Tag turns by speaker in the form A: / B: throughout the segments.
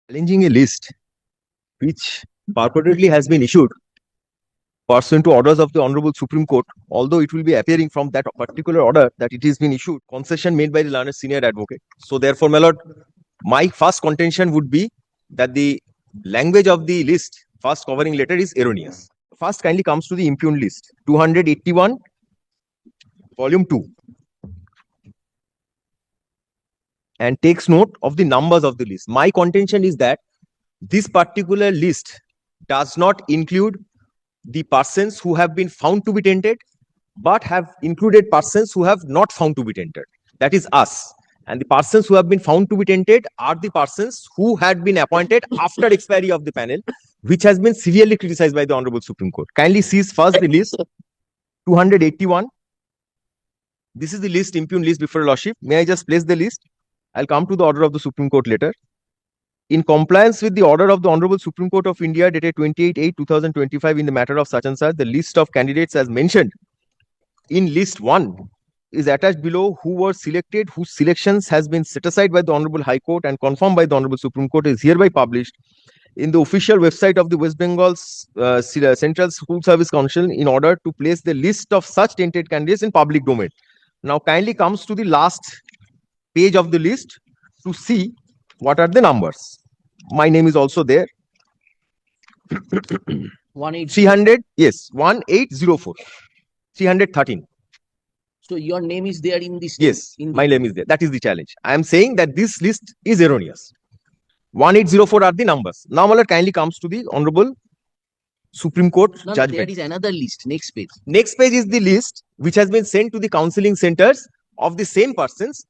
A: challenging a list which purportedly has been issued pursuant to orders of the Honorable Supreme Court, although it will be appearing from that particular order that it has been issued, concession made by the learned senior advocate. So therefore, my lord, my first contention would be that the language of the list, first covering letter, is erroneous. First kindly comes to the impugned list, 281, volume 2, and takes note of the numbers of the list. My contention is that this particular list does not include the persons who have been found to be tainted, but have included persons who have not found to be tainted. That is us. And the persons who have been found to be tainted are the persons who had been appointed after expiry of the panel, which has been severely criticized by the Honorable Supreme Court. Kindly seize first the list, 281. This is the list, impugned list before Lordship. May I just place the list? I'll come to the order of the Supreme Court later. In compliance with the order of the Honorable Supreme Court of India dated 28/8/2025 in the matter of such and such, the list of candidates as mentioned in list 1 is attached below, who were selected, whose selections has been set aside by the Honorable High Court and confirmed by the Honorable Supreme Court, is hereby published in the official website of the West Bengal's Central School Service Council in order to place the list of such tainted candidates in public domain. Now kindly comes to the last page of the list to see what are the numbers. My name is also there. 300, yes, 1804, 313.
B: So your name is there in this?
A: Yes, my name is there. That is the challenge. I am saying that this list is erroneous. 1804 are the numbers. Now, my lord, kindly comes to the Honorable Supreme Court judgment.
B: There is another list. Next page.
A: Next page is the list which has been sent to the counseling centers of the same persons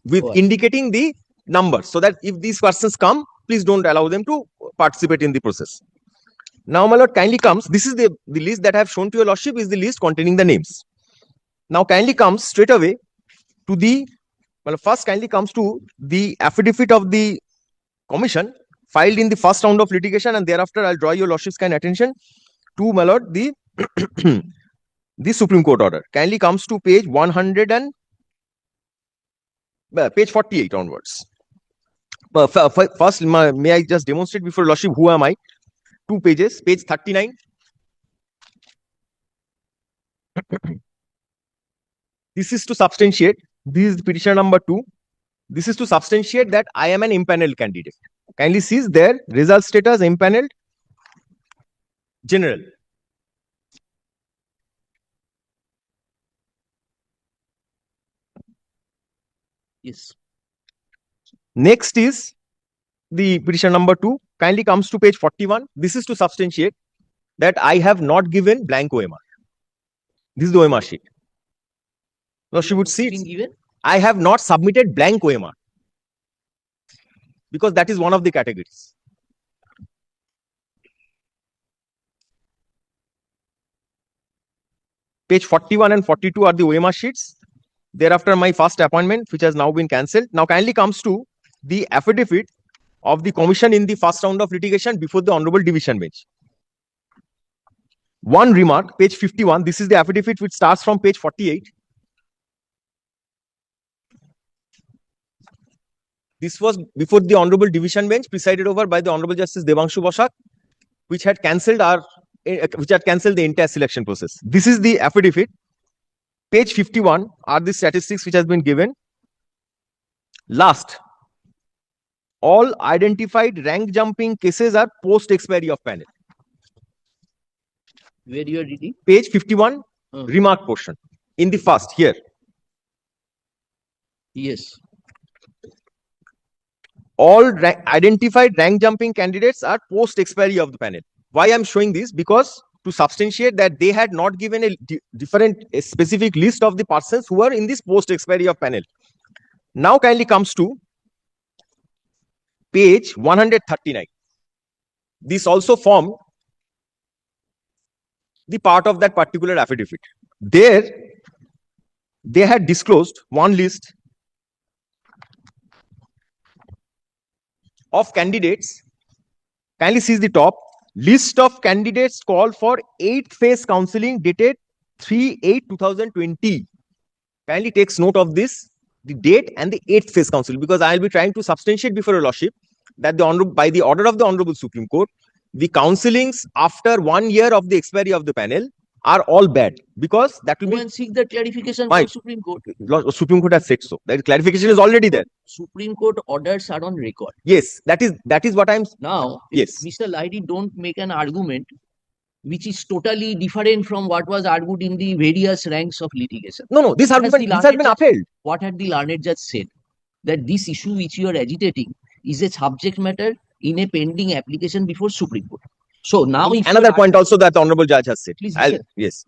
A: with indicating the numbers, so that if these persons come, please don't allow them to participate in the process. Now, my lord, kindly comes. This is the list that I have shown to your lordship, is the list containing the names. Now, kindly comes straight away to the, well, first kindly comes to the affidavit of the commission filed in the first round of litigation, and thereafter I'll draw your lordship's kind attention to, my lord, the the Supreme Court order. Kindly comes to page 100 and page 48 onwards. First, may I just demonstrate before lordship who am I? 2 pages, page 39. This is to substantiate. This is petition number 2. This is to substantiate that I am an impaneled candidate. Kindly see there, result status impaneled, general.
B: Yes.
A: Next is the petition number 2. Kindly comes to page 41. This is to substantiate that I have not given blank OMR. This is the OMR sheet. Now she would see I have not submitted blank OMR, because that is one of the categories. Page 41 and 42 are the OMR sheets. Thereafter, my first appointment, which has now been cancelled. Now kindly comes to the affidavit of the commission in the first round of litigation before the Honorable Division Bench. One remark, page 51. This is the affidavit which starts from page 48. This was before the Honorable Division Bench, presided over by the Honorable Justice Devanshu Bosak, which had cancelled the entire selection process. This is the affidavit. Page 51 are the statistics which has been given. Last, all identified rank jumping cases are post expiry of panel.
B: Where you are reading?
A: Page 51, remark portion. In the first, here.
B: Yes.
A: All identified rank jumping candidates are post expiry of the panel. Why I am showing this? Because to substantiate that they had not given a specific list of the persons who are in this post expiry of panel. Now kindly comes to page 139. This also formed the part of that particular affidavit. There, they had disclosed one list of candidates. Kindly see the top list of candidates called for 8th phase counseling dated 3/8/2020. Kindly takes note of this, the date and the 8th phase counseling, because I will be trying to substantiate before your lordship that by the order of the Honorable Supreme Court, the counselings after 1 year of the expiry of the panel are all bad, because that will
B: Go
A: be
B: and seek the clarification
A: Why?
B: from Supreme Court.
A: Supreme Court has said so. That clarification is already there.
B: Supreme Court orders are on record.
A: Yes, that is what I'm.
B: Now,
A: Yes.
B: Mr. Lahiri, don't make an argument which is totally different from what was argued in the various ranks of litigation.
A: No. This
B: What has
A: argument
B: the
A: this has been
B: learned
A: upheld.
B: What had the learned judge said? That this issue which you are agitating is a subject matter in a pending application before Supreme Court. So now, if
A: Another
B: your
A: point also that the Honorable Judge has said.
B: Please
A: I'll-
B: listen.
A: Yes.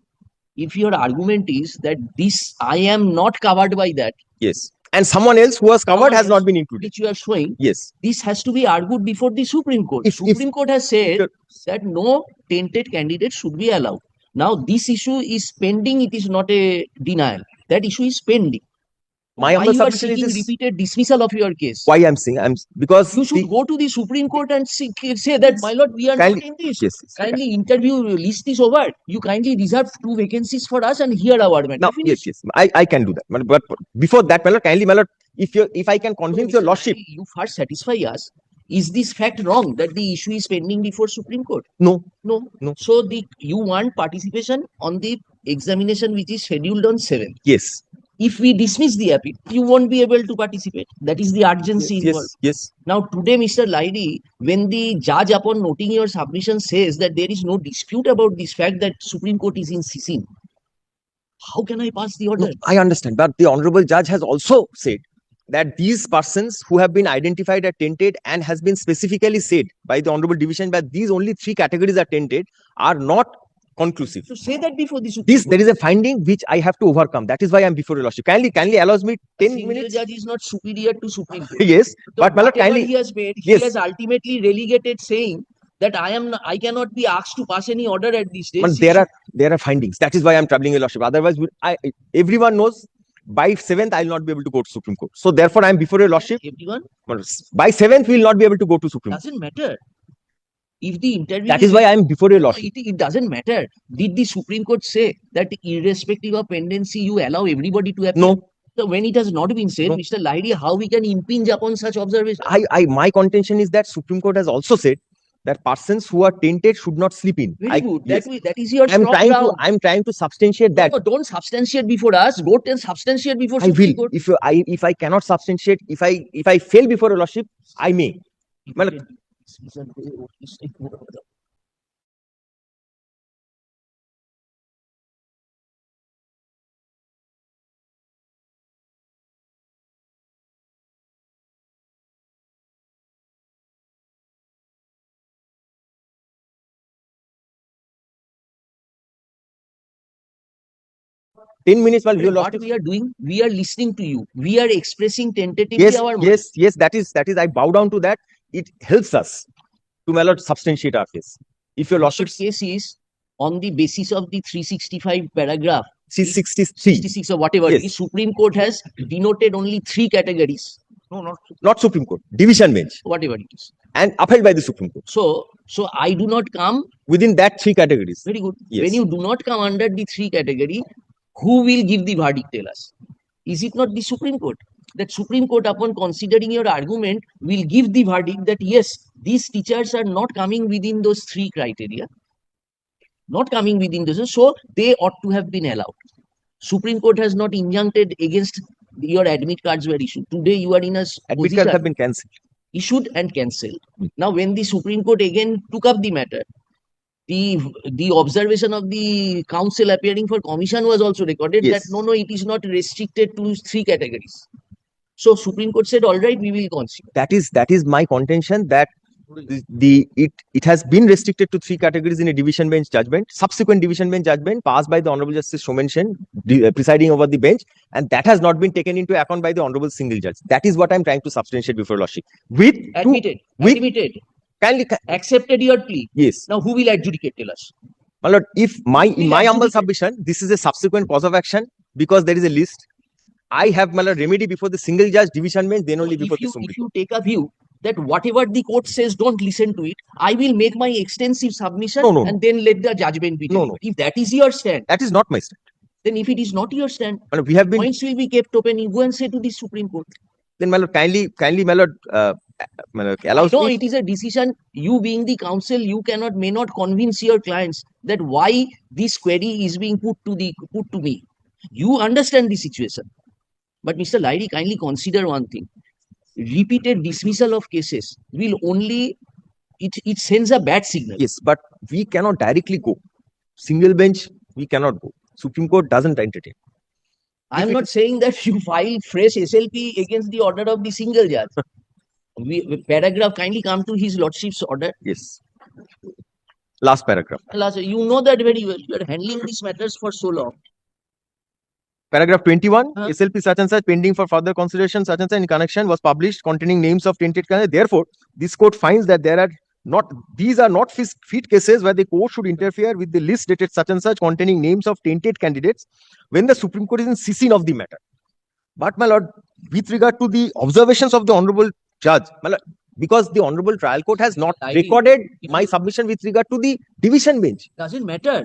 B: if your argument is that this I am not covered by that,
A: Yes. And someone else who was covered
B: Someone
A: has not
B: else
A: been included.
B: which you are showing,
A: Yes.
B: this has to be argued before the Supreme Court.
A: If-
B: Supreme Court has said
A: Sure.
B: that no tainted candidate should be allowed. Now, this issue is pending. It is not a denial. That issue is pending.
A: My
B: Why
A: humble
B: you are
A: submission is
B: seeking
A: this.
B: repeated dismissal of your case?
A: Why I'm saying because
B: You should
A: the-
B: go to the Supreme Court and say that, my lord, we are not
A: Kindly-
B: in this.
A: yes.
B: Kindly interview list is over. You kindly reserve 2 vacancies for us and hear our matter.
A: Now,
B: Finish.
A: yes. I can do that. But before that, my lord, kindly, my lord, if I can
B: So,
A: convince your
B: Mr.
A: lordship.
B: Lahiri, you first satisfy us. Is this fact wrong that the issue is pending before Supreme Court?
A: No.
B: No.
A: No.
B: So you want participation on the examination which is scheduled on 7th.
A: Yes.
B: If we dismiss the appeal, you won't be able to participate. That is the urgency involved.
A: Yes.
B: Now, today, Mr. Lahiri, when the judge, upon noting your submission, says that there is no dispute about this fact that Supreme Court is in sitting, how can I pass the order?
A: No, I understand, but the Honorable Judge has also said that these persons who have been identified as tainted, and has been specifically said by the Honorable Division that these only 3 categories are tainted, are not conclusive.
B: So say that before the Supreme
A: There is a finding which I have to overcome. That is why I am before your lordship. Kindly allows me 10
B: Single
A: minutes.
B: judge is not superior to Supreme Court.
A: Yes,
B: So
A: but my lord,
B: whatever
A: kindly.
B: he has made, he
A: Yes.
B: has ultimately relegated, saying that I cannot be asked to pass any order at this stage.
A: But there are findings. That is why I am troubling your lordship. Otherwise, everyone knows by 7th I will not be able to go to Supreme Court. So therefore, I am before your lordship.
B: Everyone,
A: By 7th we will not be able to go to Supreme Court.
B: doesn't matter. If the interview
A: That is why I am before your lordship.
B: it doesn't matter. Did the Supreme Court say that irrespective of pendency, you allow everybody to appear?
A: No.
B: So when it has not been said,
A: No.
B: Mr. Lahiri, how we can impinge upon such observation?
A: My contention is that Supreme Court has also said that persons who are tainted should not sleep in.
B: Very good.
A: Yes.
B: That is your
A: I'm
B: strong
A: trying
B: ground.
A: to I'm trying to substantiate that.
B: No, don't substantiate before us. Go and substantiate before
A: I
B: Supreme
A: will.
B: Court.
A: If I cannot substantiate, if I fail before your lordship, I may. Well, ten minutes while your
B: What
A: lordship.
B: we are doing, we are listening to you. We are expressing tentatively our mind.
A: Yes. That is. I bow down to that. It helps us to, my lord, substantiate our case. If your
B: Lordship
A: lordship
B: case is on the basis of the 365 paragraph,
A: 63,
B: 66 or whatever it
A: Yes.
B: is, Supreme Court has denoted only 3 categories. No,
A: not Supreme Court, division bench,
B: whatever it is.
A: and upheld by the Supreme Court.
B: So I do not come.
A: Within that 3 categories.
B: Very good.
A: Yes.
B: When you do not come under the 3 category, who will give the verdict? Tell us. Is it not the Supreme Court? That Supreme Court, upon considering your argument, will give the verdict that yes, these teachers are not coming within those 3 criteria. Not coming within those, so they ought to have been allowed. Supreme Court has not injuncted against your admit cards were issued. Today you are in a
A: Admit
B: position
A: cards have been cancelled.
B: issued and cancelled.
A: Hmm.
B: Now, when the Supreme Court again took up the matter, the observation of the council appearing for commission was also recorded.
A: Yes.
B: That no, it is not restricted to 3 categories. So Supreme Court said, all right, we will consider.
A: That is my contention, that it has been restricted to 3 categories in a division bench judgment. Subsequent division bench judgment passed by the Honorable Justice Shomen, presiding over the bench, and that has not been taken into account by the Honorable Single Judge. That is what I'm trying to substantiate before lordship.
B: Admitted.
A: Kindly,
B: Accepted your plea.
A: yes.
B: Now, who will adjudicate? Tell us.
A: My lord, if in my humble
B: adjudicate?
A: submission, this is a subsequent cause of action because there is a list. I have, my lord, remedy before the single judge division bench, then only before the Supreme
B: If you take a view that whatever the court says, don't listen to it, I will make my extensive submission
A: No.
B: and then let the judgment be
A: No.
B: delivered. If that is your stand,
A: That is not my stand.
B: then if it is not your stand,
A: My lord, we have been
B: points will be kept open. You go and say to the Supreme Court.
A: then, my lord, kindly, my lord, allows
B: No,
A: me.
B: it is a decision. You being the counsel, you may not convince your clients that why this query is being put to me. You understand the situation. But Mr. Lairi, kindly consider one thing. Repeated dismissal of cases will only it sends a bad signal.
A: Yes, but we cannot directly go. Single bench, we cannot go. Supreme Court doesn't entertain.
B: I am
A: If it
B: not saying that you file fresh SLP against the order of the single judge. Paragraph, kindly come to his lordship's order.
A: Yes. Last paragraph.
B: You know that very well. You are handling these matters for so long.
A: Paragraph 21,
B: Huh?
A: SLP such and such pending for further consideration such and such in connection was published containing names of tainted candidates. Therefore, this court finds that these are not fit cases where the court should interfere with the list dated such and such containing names of tainted candidates when the Supreme Court is in session of the matter. But my lord, with regard to the observations of the honorable judge, my lord, because the honorable trial court has not recorded my submission with regard to the division bench.
B: Doesn't matter.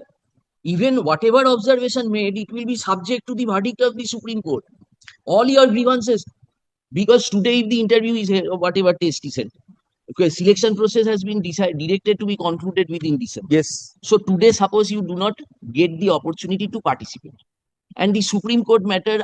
B: Even whatever observation made, it will be subject to the verdict of the Supreme Court. All your grievances, because today if the interview is whatever test is sent, okay, selection process has been directed to be concluded within December.
A: Yes.
B: So today, suppose you do not get the opportunity to participate, and the Supreme Court matter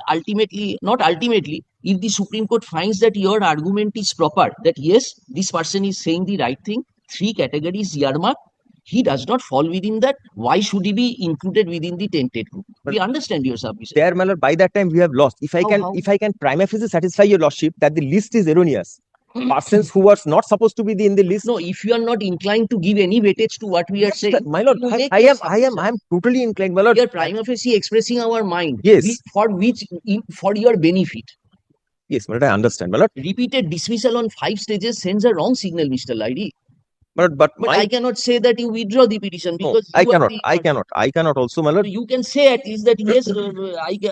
B: not ultimately, if the Supreme Court finds that your argument is proper, that yes, this person is saying the right thing, 3 categories earmark, he does not fall within that, why should he be included within the tainted group? We understand your submission.
A: There, my lord, by that time we have lost. If I can prima facie satisfy your lordship that the list is erroneous, persons who are not supposed to be in the list.
B: No, if you are not inclined to give any weightage to what we are saying,
A: my lord, I am totally inclined, my lord.
B: We are prima facie expressing our mind.
A: Yes.
B: For your benefit.
A: Yes, my lord, I understand, my lord.
B: Repeated dismissal on 5 stages sends a wrong signal, Mr. Lairi.
A: But
B: I cannot say that you withdraw the petition because
A: I cannot also, my lord.
B: You can say at least that yes,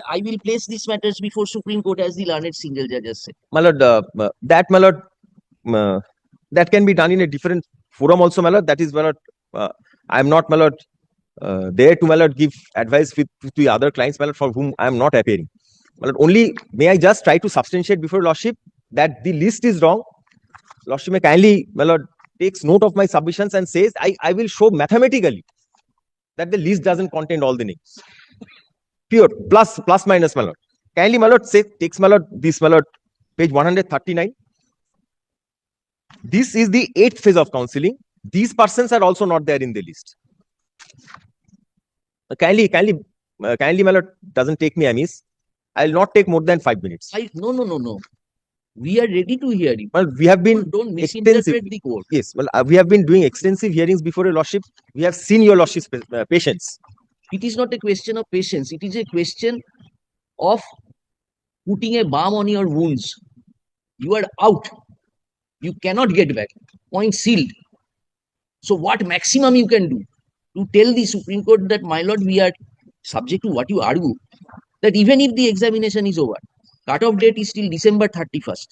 B: I will place these matters before Supreme Court as the learned single judges say.
A: My lord, that can be done in a different forum also, my lord. That is, my lord, I am not, my lord, there to, my lord, give advice with the other clients, my lord, for whom I am not appearing. My lord, only may I just try to substantiate before lordship that the list is wrong. Lordship may kindly, my lord, takes note of my submissions and says I will show mathematically that the list doesn't contain all the names. Pure plus minus, my lord. Kindly, my lord, takes, my lord, this, my lord, page 139. This is the 8th phase of counseling. These persons are also not there in the list. Kindly, my lord, doesn't take me amiss. I will not take more than 5 minutes.
B: No. We are ready to hear you.
A: Well, we have been
B: don't misinterpret the court.
A: Yes, well, we have been doing extensive hearings before your lordship. We have seen your lordship's patience.
B: It is not a question of patience. It is a question of putting a balm on your wounds. You are out. You cannot get back. Point sealed. So what maximum you can do to tell the Supreme Court that, my lord, we are subject to what you argue, that even if the examination is over, cut-off date is till December 31st.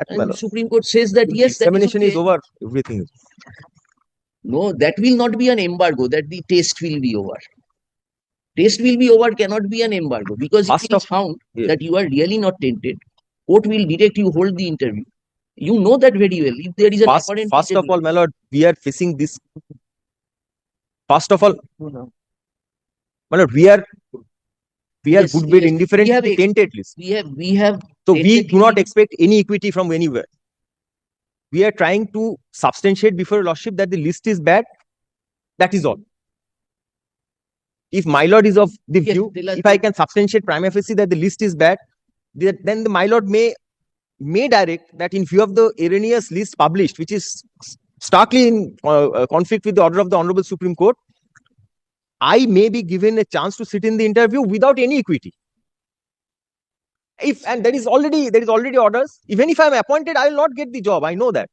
B: And the Supreme Court says that yes,
A: examination is over, everything is.
B: No, that will not be an embargo, that the test will be over. Test will be over cannot be an embargo, because if it is found that you are really not tainted, court will direct you hold the interview. You know that very well. If there is an apparent
A: first of all, my lord, we are facing this. First of all, my lord, we are good bit indifferent to the tainted list.
B: We have.
A: So we do not expect any equity from anywhere. We are trying to substantiate before lordship that the list is bad. That is all. If my lord is of the view, if I can substantiate prima facie that the list is bad, then my lord may direct that in view of the erroneous list published, which is starkly in conflict with the order of the Honorable Supreme Court, I may be given a chance to sit in the interview without any equity. And there is already orders. Even if I am appointed, I will not get the job. I know that.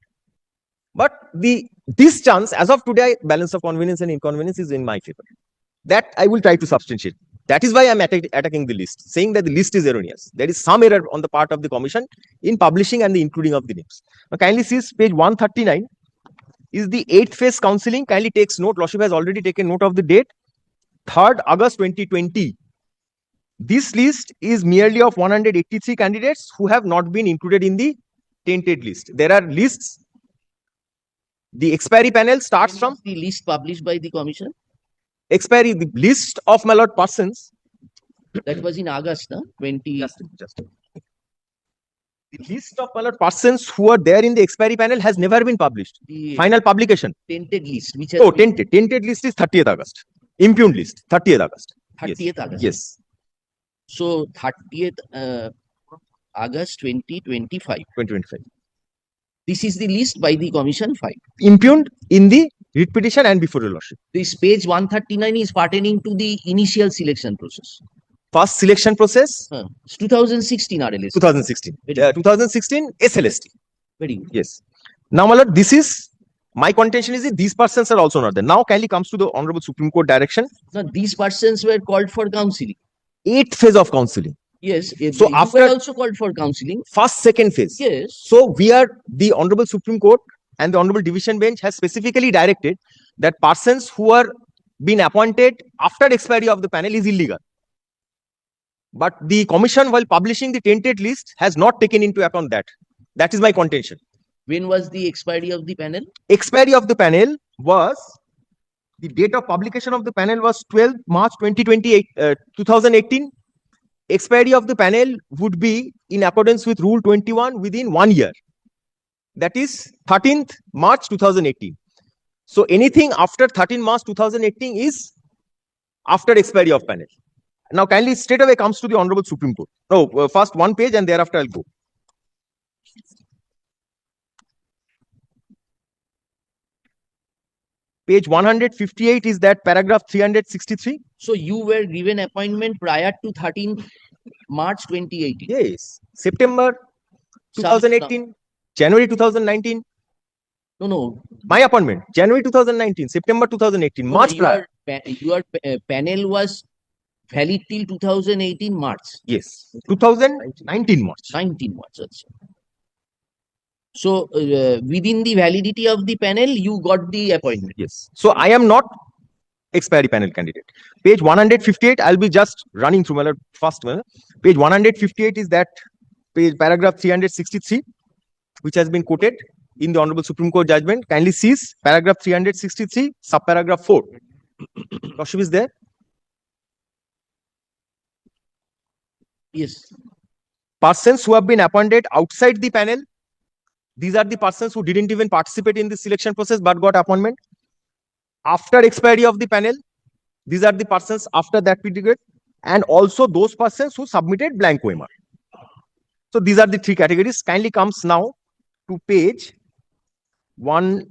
A: But this chance, as of today, balance of convenience and inconvenience is in my favor. That I will try to substantiate. That is why I am attacking the list, saying that the list is erroneous. There is some error on the part of the commission in publishing and the including of the names. Now, kindly see page 139 is the 8th phase counseling. Kindly takes note. Lordship has already taken note of the date, 3rd August 2020. This list is merely of 183 candidates who have not been included in the tainted list. There are lists. The expiry panel starts
B: When
A: from
B: was the list published by the commission?
A: expiry, the list of my lord persons.
B: That was in August, no? 20.
A: Just the list of my lord persons who are there in the expiry panel has never been published.
B: The
A: Final publication.
B: tainted list, which has
A: Oh,
B: been
A: tainted. Tainted list is 30th August. Impugned list, 30th August.
B: 30th August.
A: Yes,
B: So 30th August 2025.
A: 2025.
B: This is the list by the commission filed.
A: Impugned in the writ petition and before your lordship.
B: This page 139 is pertaining to the initial selection process.
A: First selection process,
B: It's 2016 RLS.
A: 2016.
B: Very good.
A: 2016 SLST.
B: Very good.
A: Yes. Now, my lord, this is my contention is that these persons are also not there. Now, kindly comes to the Honorable Supreme Court direction.
B: Now, these persons were called for counseling.
A: 8th phase of counseling.
B: Yes.
A: So
B: you
A: after-
B: were also called for counseling.
A: First, second phase.
B: Yes.
A: So we are the Honorable Supreme Court and the Honorable Division Bench has specifically directed that persons who are been appointed after expiry of the panel is illegal. But the commission, while publishing the tainted list, has not taken into account that. That is my contention.
B: When was the expiry of the panel?
A: Expiry of the panel was the date of publication of the panel was 12 March 2018. Expiry of the panel would be in accordance with Rule 21 within 1 year. That is 13th March 2018. So anything after 13 March 2018 is after expiry of panel. Now kindly straight away comes to the Honorable Supreme Court. No, first one page and thereafter I'll go. Page 158 is that paragraph 363.
B: So you were given appointment prior to 13th March 2018.
A: Yes. September 2018, January 2019.
B: No.
A: My appointment, January 2019, September 2018, March prior.
B: Your panel was valid till 2018 March.
A: Yes. 2019 March.
B: 19 March. Also. So within the validity of the panel, you got the appointment.
A: Yes. So I am not expiry panel candidate. Page 158, I'll be just running through my first one. Page 158 is that page paragraph 363, which has been quoted in the Honorable Supreme Court judgment. Kindly seize paragraph 363, subparagraph 4. Lordship is there.
B: Yes.
A: Persons who have been appointed outside the panel. These are the persons who didn't even participate in the selection process but got appointment. After expiry of the panel, these are the persons after that period, and also those persons who submitted blank OMR. So these are the three categories. Kindly comes now to page 1.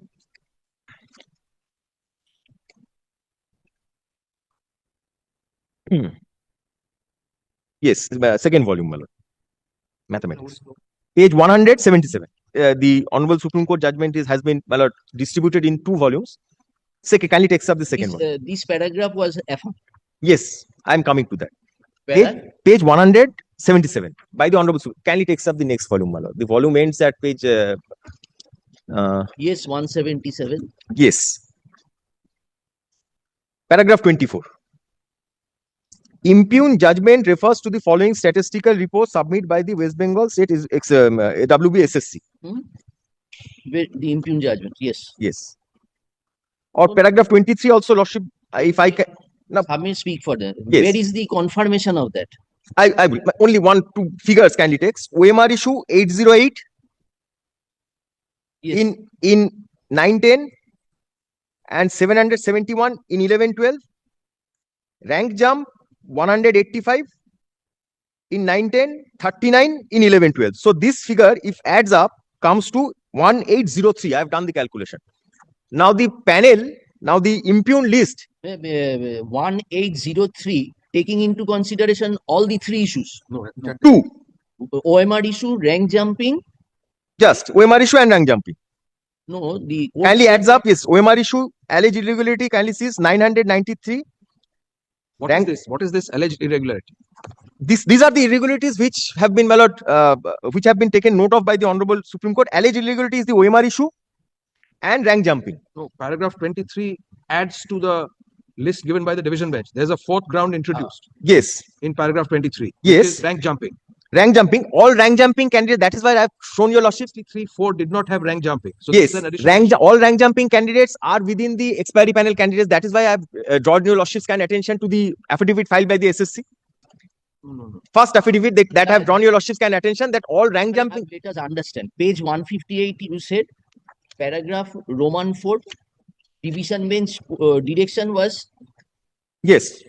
A: Yes, second volume, my lord. Mathematics. Page 177. The Honorable Supreme Court judgment has been, my lord, distributed in 2 volumes. Kindly takes up the second one.
B: This paragraph was affirmed.
A: Yes, I am coming to that.
B: Where?
A: Page 177 by the Honorable Supreme. Kindly takes up the next volume, my lord. The volume ends at page.
B: Yes, 177.
A: Yes. Paragraph 24. Impugned judgment refers to the following statistical report submitted by the West Bengal State WBSSC.
B: Where the impugned judgment. Yes.
A: Yes. Or paragraph 23 also, Lordship, if I can.
B: I may speak for that.
A: Yes.
B: Where is the confirmation of that?
A: I will. Only 1-2 figures kindly takes. OMR issue 808
B: Yes.
A: in 910 and 771 in 1112. Rank jump 185 in 910, 39 in 1112. So this figure, if adds up, comes to 1803. I have done the calculation. Now the panel, now the impugned list.
B: 1803, taking into consideration all the 3 issues.
C: No,
A: 2.
B: OMR issue, rank jumping.
A: Just OMR issue and rank jumping.
B: No, the
A: Kindly adds up. Yes, OMR issue, alleged irregularity, kindly sees 993.
C: What
A: Rank-
C: is this? What is this alleged irregularity?
A: These are the irregularities which have been which have been taken note of by the Honorable Supreme Court. Alleged irregularity is the OMR issue and rank jumping.
C: No, paragraph 23 adds to the list given by the division bench. There's a 4th ground introduced
A: Yes,
C: in paragraph 23. which
A: Yes.
C: is rank jumping.
A: Rank jumping, all rank jumping candidates, that is why I've shown your lordship.
C: 3, 4 did not have rank jumping. So
A: Yes,
C: this is an additional.
A: all rank jumping candidates are within the expiry panel candidates. That is why I've drawn your lordship's kind attention to the affidavit filed by the SSC.
C: No.
A: First affidavit that I've drawn your lordship's kind attention that all rank jumping.
B: Let us understand. Page 158, you said, paragraph Roman 4, division bench direction was
A: Yes,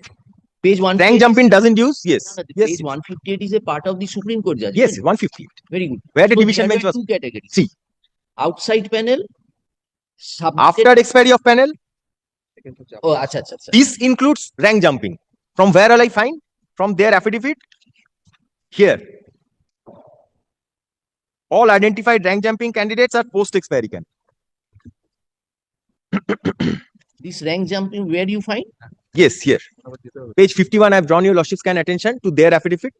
B: page 1.
A: rank jumping doesn't use. Yes, yes,
B: Page 158 is a part of the Supreme Court judgment.
A: yes, 150.
B: Very good.
A: Where the
B: So
A: division
B: there
A: bench
B: were
A: was.
B: two categories.
A: See.
B: Outside panel, submitted.
A: After expiry of panel,
B: Oh, acha, acha, acha.
A: this includes rank jumping. From where will I find? From their affidavit. Here. All identified rank jumping candidates are post expiry candidates.
B: This rank jumping, where you find?
A: Yes, here. Page 51, I have drawn your lordship's kind attention to their affidavit.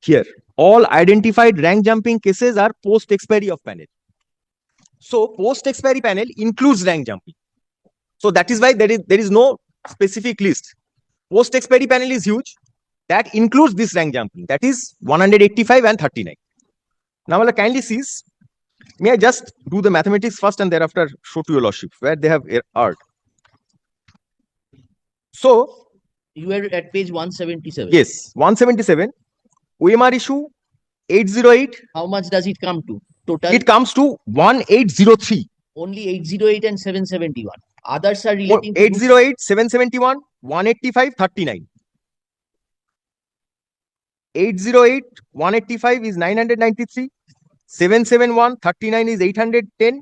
A: Here. All identified rank jumping cases are post expiry of panel. So post expiry panel includes rank jumping. So that is why there is no specific list. Post expiry panel is huge. That includes this rank jumping. That is 185 and 39. Now I'll kindly cease. May I just do the mathematics first and thereafter show to your lordship where they have erred. So
B: You are at page 177.
A: yes, 177. OMR issue 808.
B: How much does it come to? Total
A: It comes to 1803.
B: only 808 and 771. Others are relating to
A: 808, 771, 185, 39. 808, 185 is 993. 771, 39 is 810,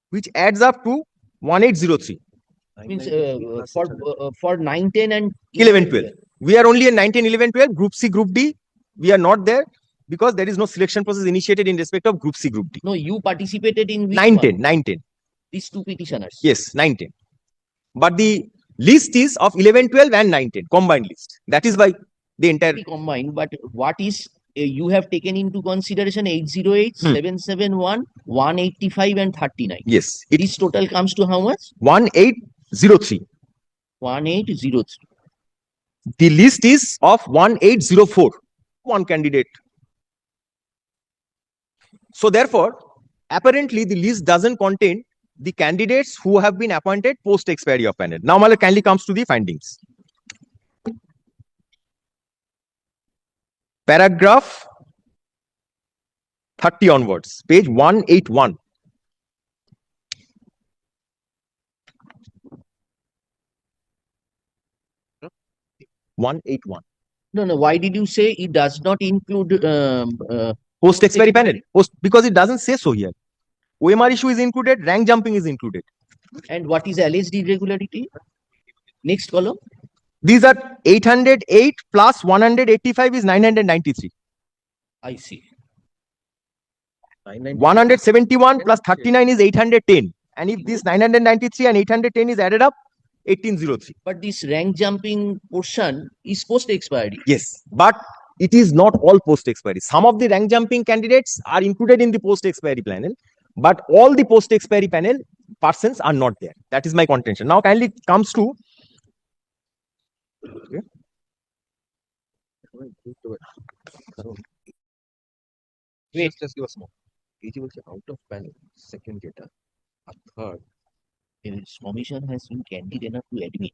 A: which adds up to 1803.
B: means for 9, 10 and
A: 11, 12. We are only in 19, 11, 12. Group C, Group D. We are not there because there is no selection process initiated in respect of Group C, Group D.
B: No, you participated in which
A: 9,
B: one?
A: 10, 9, 10.
B: These two petitioners.
A: Yes, 9, 10. But the list is of 11, 12 and 9, 10. Combined list. That is why the entire.
B: Combined, but what is you have taken into consideration 808, 771, 185 and 39.
A: Yes.
B: This total comes to how much?
A: 1803.
B: 1803.
A: The list is of 1804. One candidate. So therefore, apparently the list doesn't contain the candidates who have been appointed post expiry of panel. Now Mala kindly comes to the findings. Paragraph 30 onwards, page 181.
B: No. Why did you say it does not include
A: Post expiry panel? Because it doesn't say so here. OMR issue is included, rank jumping is included.
B: and what is alleged irregularity? Next column.
A: These are 808 plus 185 is 993.
B: I see.
A: 171 plus 39 is 810. And if this 993 and 810 is added up, 1803.
B: But this rank jumping portion is post expiry.
A: Yes, but it is not all post expiry. Some of the rank jumping candidates are included in the post expiry panel, but all the post expiry panel persons are not there. That is my contention. Now kindly comes to
C: Wait, just give us more. Out of panel, second data, a third.
B: Commission has been candid enough to admit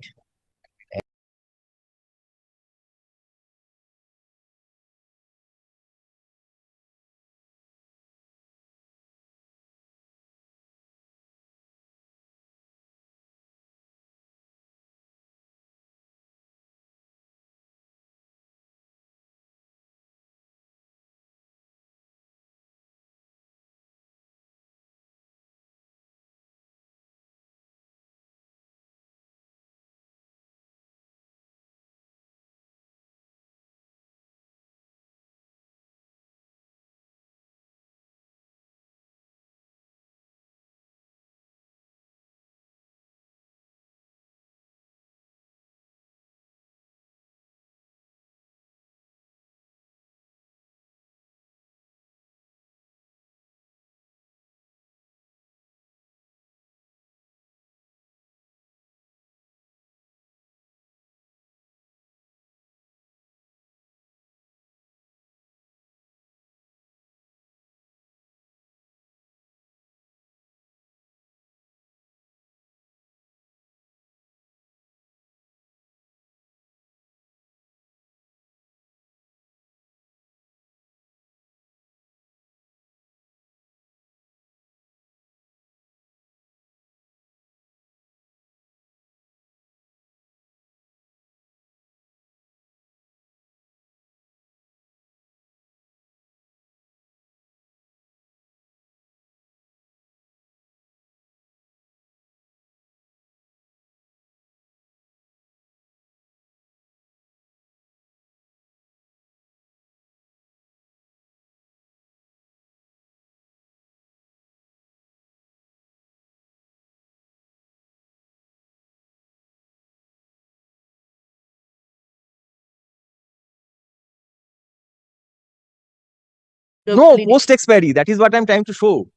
A: No, post expiry. That is what I'm trying to show.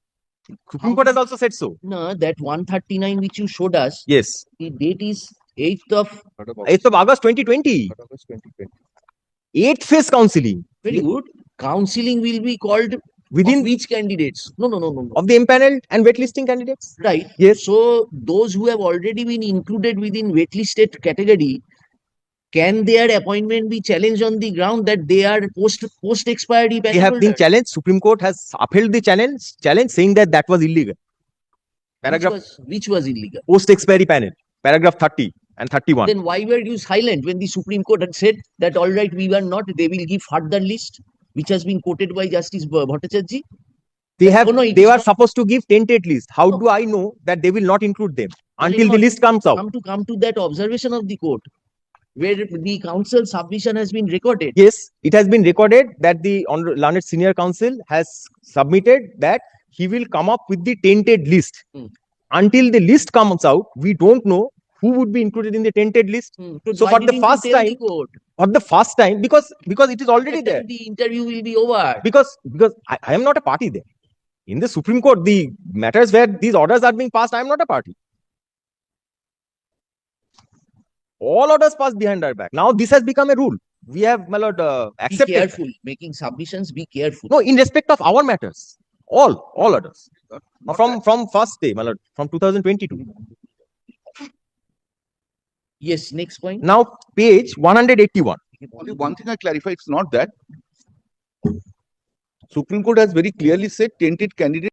A: Supreme Court has also said so.
B: No, that 139 which you showed us,
A: Yes.
B: the date is 8th of,
C: 3rd of
A: 8th of August 2020.
C: 3rd of August 2020.
A: 8th phase counseling
B: very good. Counseling will be called
A: within
B: of which candidates? No.
A: of the impaneled and waitlisting candidates.
B: Right.
A: Yes.
B: So those who have already been included within waitlisted category, can their appointment be challenged on the ground that they are post expiry
A: They have been challenged. Supreme Court has upheld the challenge saying that that was illegal. Paragraph
B: which was illegal.
A: post expiry panel, paragraph 30 and 31.
B: Then why were you silent when the Supreme Court had said that all right, we were not, they will give further list, which has been quoted by Justice Bhattacharjee?
A: They have
B: no, it
A: they
B: is
A: were
B: not-
A: supposed to give tented list. How
B: No.
A: do I know that they will not include them
B: But
A: until
B: it's
A: the
B: not-
A: list comes out?
B: Come to that observation of the court, where the counsel submission has been recorded.
A: Yes, it has been recorded that the learned senior counsel has submitted that he will come up with the tented list.
B: Hmm.
A: Until the list comes out, we don't know who would be included in the tented list. So
B: Why
A: for the
B: didn't you
A: first
B: tell
A: time-
B: the court
A: For the first time, because it is already
B: that
A: there.
B: the interview will be over?
A: Because I am not a party there. In the Supreme Court, the matters where these orders are being passed, I am not a party. All orders passed behind our back. Now this has become a rule. We have, my lord,
B: Be
A: accepted.
B: careful making submissions. Be careful.
A: No, in respect of our matters, all orders from first day, my lord, from 2022.
B: Yes. Next point.
A: Now page 181.
D: Only one thing I clarify, it's not that. Supreme Court has very clearly said tainted candidate